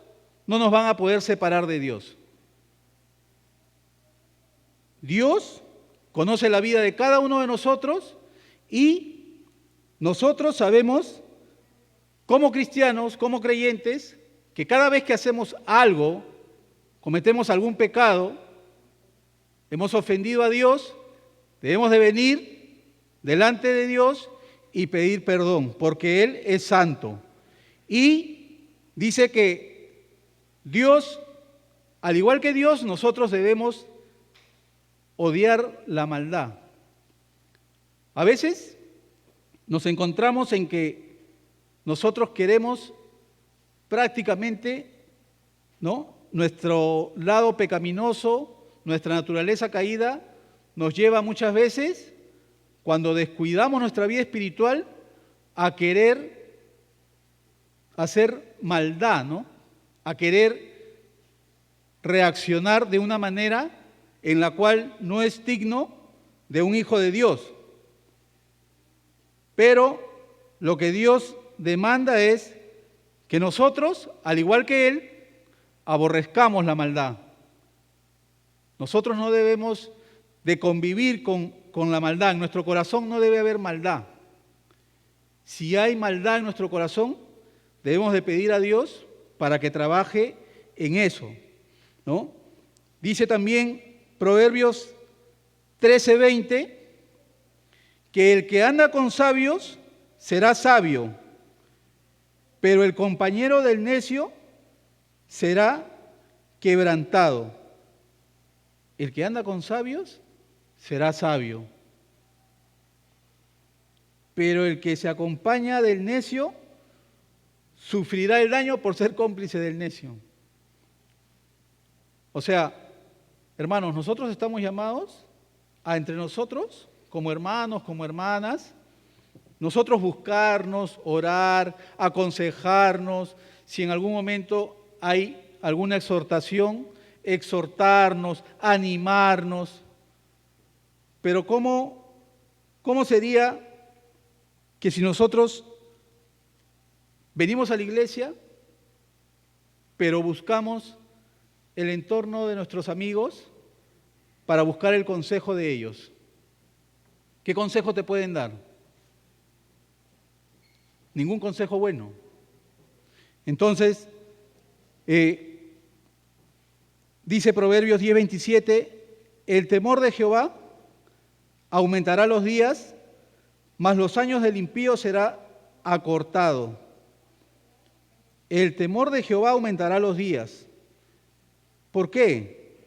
no nos van a poder separar de Dios. Dios conoce la vida de cada uno de nosotros y nosotros sabemos, como cristianos, como creyentes, que cada vez que hacemos algo, cometemos algún pecado, hemos ofendido a Dios, debemos de venir delante de Dios y pedir perdón, porque Él es santo. Y dice que Dios, al igual que Dios, nosotros debemos odiar la maldad. A veces nos encontramos en que nosotros queremos prácticamente, ¿no?, nuestro lado pecaminoso, nuestra naturaleza caída, nos lleva muchas veces, cuando descuidamos nuestra vida espiritual, a querer hacer maldad, ¿no? A querer reaccionar de una manera en la cual no es digno de un hijo de Dios. Pero lo que Dios demanda es que nosotros, al igual que Él, aborrezcamos la maldad. Nosotros no debemos de convivir con la maldad. En nuestro corazón no debe haber maldad. Si hay maldad en nuestro corazón, debemos de pedir a Dios para que trabaje en eso, ¿no? Dice también Proverbios 13:20, que el que anda con sabios será sabio, pero el compañero del necio será quebrantado. El que anda con sabios será sabio, pero el que se acompaña del necio sufrirá el daño por ser cómplice del necio. O sea, hermanos, nosotros estamos llamados a entre nosotros, como hermanos, como hermanas, nosotros buscarnos, orar, aconsejarnos, si en algún momento hay alguna exhortación, exhortarnos, animarnos. Pero ¿cómo sería que si nosotros venimos a la iglesia, pero buscamos el entorno de nuestros amigos para buscar el consejo de ellos? ¿Qué consejo te pueden dar? Ningún consejo bueno. Entonces, Dice Proverbios 10:27, el temor de Jehová aumentará los días, mas los años del impío será acortado. El temor de Jehová aumentará los días. ¿Por qué?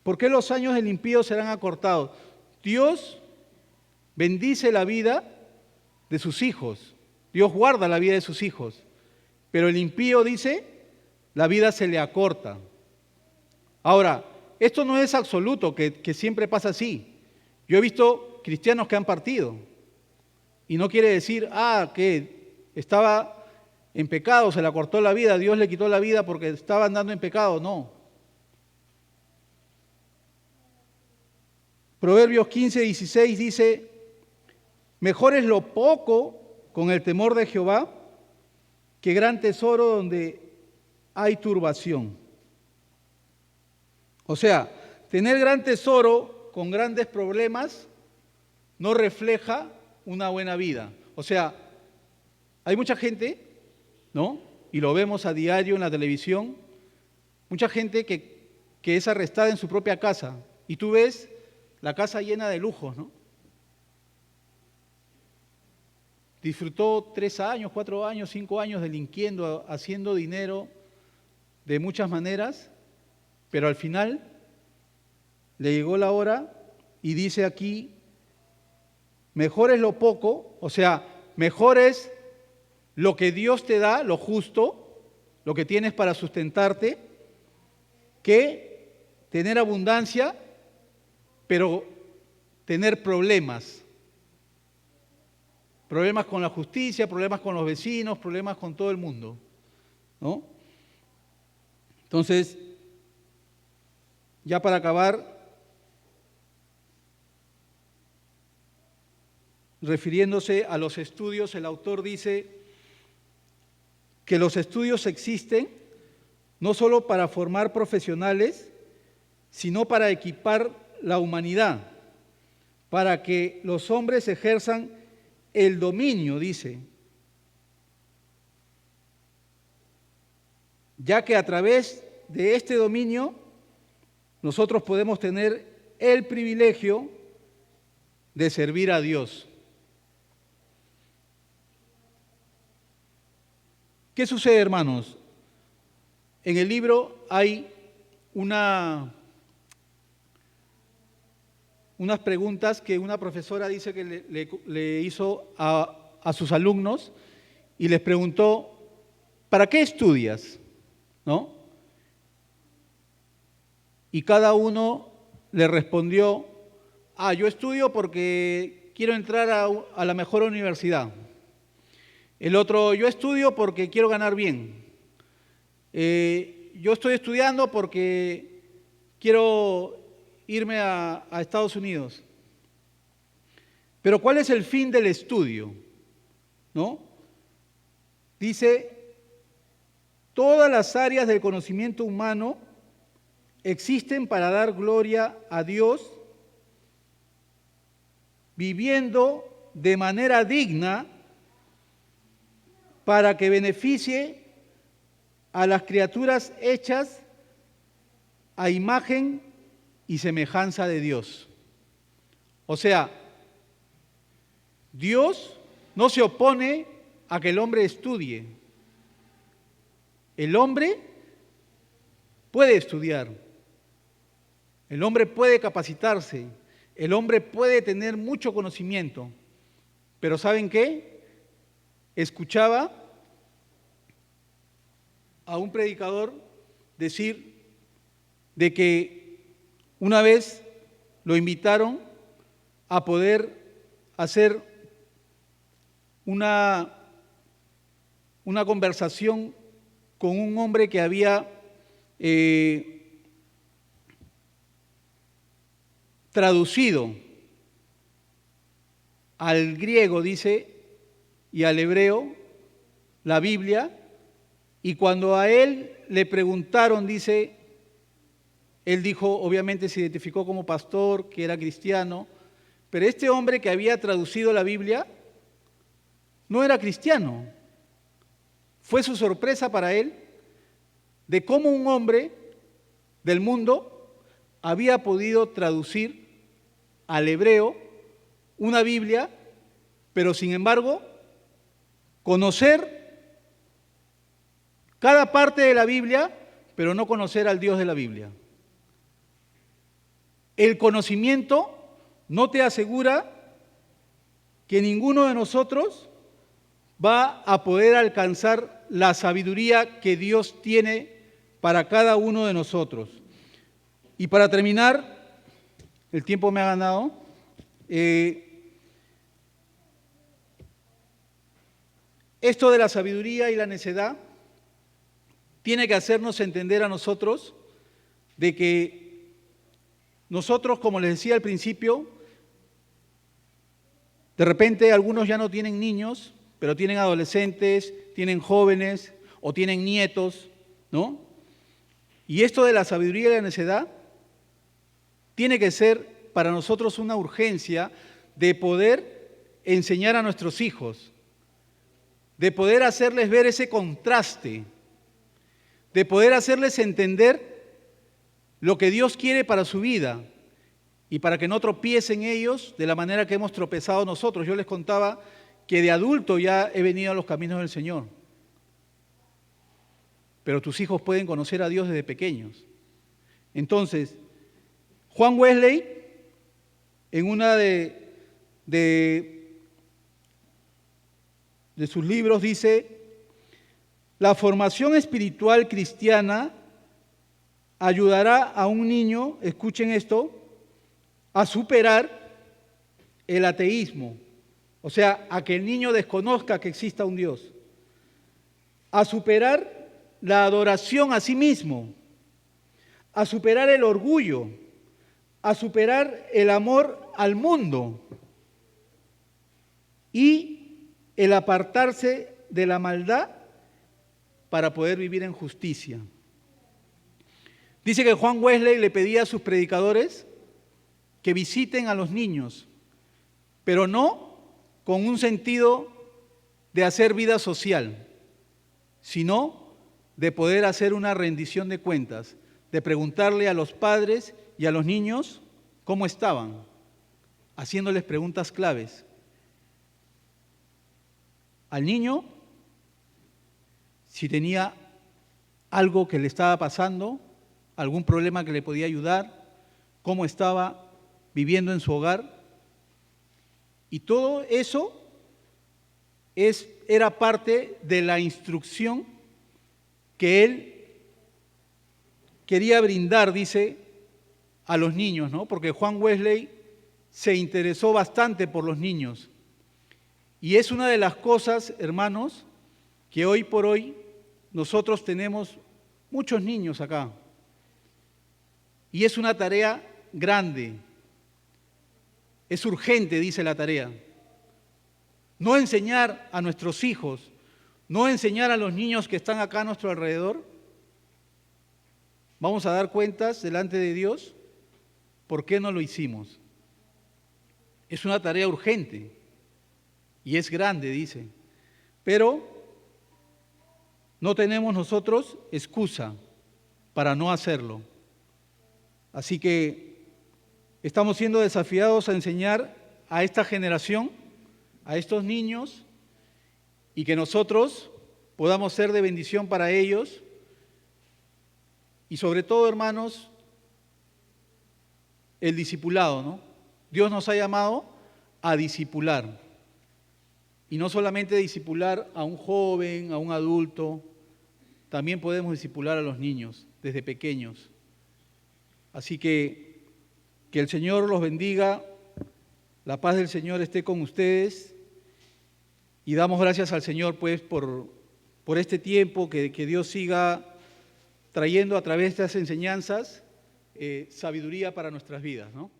¿Por qué los años del impío serán acortados? Dios bendice la vida de sus hijos. Dios guarda la vida de sus hijos. Pero el impío dice, la vida se le acorta. Ahora, esto no es absoluto, que siempre pasa así. Yo he visto cristianos que han partido. Y no quiere decir, que estaba en pecado, se le acortó la vida, Dios le quitó la vida porque estaba andando en pecado. No. Proverbios 15:16 dice, mejor es lo poco con el temor de Jehová que gran tesoro donde hay turbación. O sea, tener gran tesoro con grandes problemas no refleja una buena vida. O sea, hay mucha gente, ¿no? Y lo vemos a diario en la televisión, mucha gente que es arrestada en su propia casa. Y tú ves la casa llena de lujos, ¿no? Disfrutó 3 años, 4 años, 5 años delinquiendo, haciendo dinero de muchas maneras, pero al final le llegó la hora y dice aquí, mejor es lo poco, o sea, mejor es lo que Dios te da, lo justo, lo que tienes para sustentarte, que tener abundancia, pero tener problemas. Problemas con la justicia, problemas con los vecinos, problemas con todo el mundo, ¿no? Entonces, ya para acabar, refiriéndose a los estudios, el autor dice que los estudios existen no solo para formar profesionales, sino para equipar la humanidad, para que los hombres ejerzan el dominio, dice, ya que a través de este dominio nosotros podemos tener el privilegio de servir a Dios. ¿Qué sucede, hermanos? En el libro hay unas preguntas que una profesora dice que le hizo a sus alumnos y les preguntó, ¿para qué estudias? ¿No? Y cada uno le respondió, yo estudio porque quiero entrar a la mejor universidad. El otro, yo estudio porque quiero ganar bien. Yo estoy estudiando porque quiero irme a Estados Unidos. Pero ¿cuál es el fin del estudio? ¿No? Dice, todas las áreas del conocimiento humano existen para dar gloria a Dios, viviendo de manera digna para que beneficie a las criaturas hechas a imagen y semejanza de Dios. O sea, Dios no se opone a que el hombre estudie. El hombre puede estudiar, el hombre puede capacitarse, el hombre puede tener mucho conocimiento, pero ¿saben qué? Escuchaba a un predicador decir de que una vez lo invitaron a poder hacer una conversación con un hombre que había traducido al griego, dice, y al hebreo, la Biblia, y cuando a él le preguntaron, dice, él dijo, obviamente se identificó como pastor, que era cristiano, pero este hombre que había traducido la Biblia no era cristiano. Fue su sorpresa para él de cómo un hombre del mundo había podido traducir al hebreo una Biblia, pero sin embargo, conocer cada parte de la Biblia, pero no conocer al Dios de la Biblia. El conocimiento no te asegura que ninguno de nosotros va a poder alcanzar la sabiduría que Dios tiene para cada uno de nosotros. Y para terminar, el tiempo me ha ganado, esto de la sabiduría y la necedad tiene que hacernos entender a nosotros de que nosotros, como les decía al principio, de repente algunos ya no tienen niños, pero tienen adolescentes, tienen jóvenes o tienen nietos, ¿no? Y esto de la sabiduría y la necedad tiene que ser para nosotros una urgencia de poder enseñar a nuestros hijos, de poder hacerles ver ese contraste, de poder hacerles entender lo que Dios quiere para su vida y para que no tropiecen ellos de la manera que hemos tropezado nosotros. Yo les contaba que de adulto ya he venido a los caminos del Señor, pero tus hijos pueden conocer a Dios desde pequeños. Entonces, Juan Wesley, en una de sus libros, dice: la formación espiritual cristiana ayudará a un niño, escuchen esto, a superar el ateísmo, o sea, a que el niño desconozca que exista un Dios, a superar la adoración a sí mismo, a superar el orgullo, a superar el amor al mundo y el apartarse de la maldad para poder vivir en justicia. Dice que Juan Wesley le pedía a sus predicadores que visiten a los niños, pero no con un sentido de hacer vida social, sino de poder hacer una rendición de cuentas, de preguntarle a los padres y a los niños cómo estaban, haciéndoles preguntas claves. Al niño, si tenía algo que le estaba pasando, algún problema que le podía ayudar, cómo estaba viviendo en su hogar. Y todo eso era parte de la instrucción que él quería brindar, dice, a los niños, ¿no? Porque Juan Wesley se interesó bastante por los niños. Y es una de las cosas, hermanos, que hoy por hoy nosotros tenemos muchos niños acá. Y es una tarea grande. Es urgente, dice la tarea. No enseñar a nuestros hijos, no enseñar a los niños que están acá a nuestro alrededor. Vamos a dar cuentas delante de Dios por qué no lo hicimos. Es una tarea urgente y es grande, dice. Pero no tenemos nosotros excusa para no hacerlo. Así que estamos siendo desafiados a enseñar a esta generación, a estos niños, y que nosotros podamos ser de bendición para ellos. Y sobre todo, hermanos, el discipulado, ¿no? Dios nos ha llamado a discipular. Y no solamente discipular a un joven, a un adulto, también podemos discipular a los niños desde pequeños. Así que el Señor los bendiga, la paz del Señor esté con ustedes y damos gracias al Señor pues por este tiempo, que Dios siga trayendo a través de estas enseñanzas sabiduría para nuestras vidas, ¿no?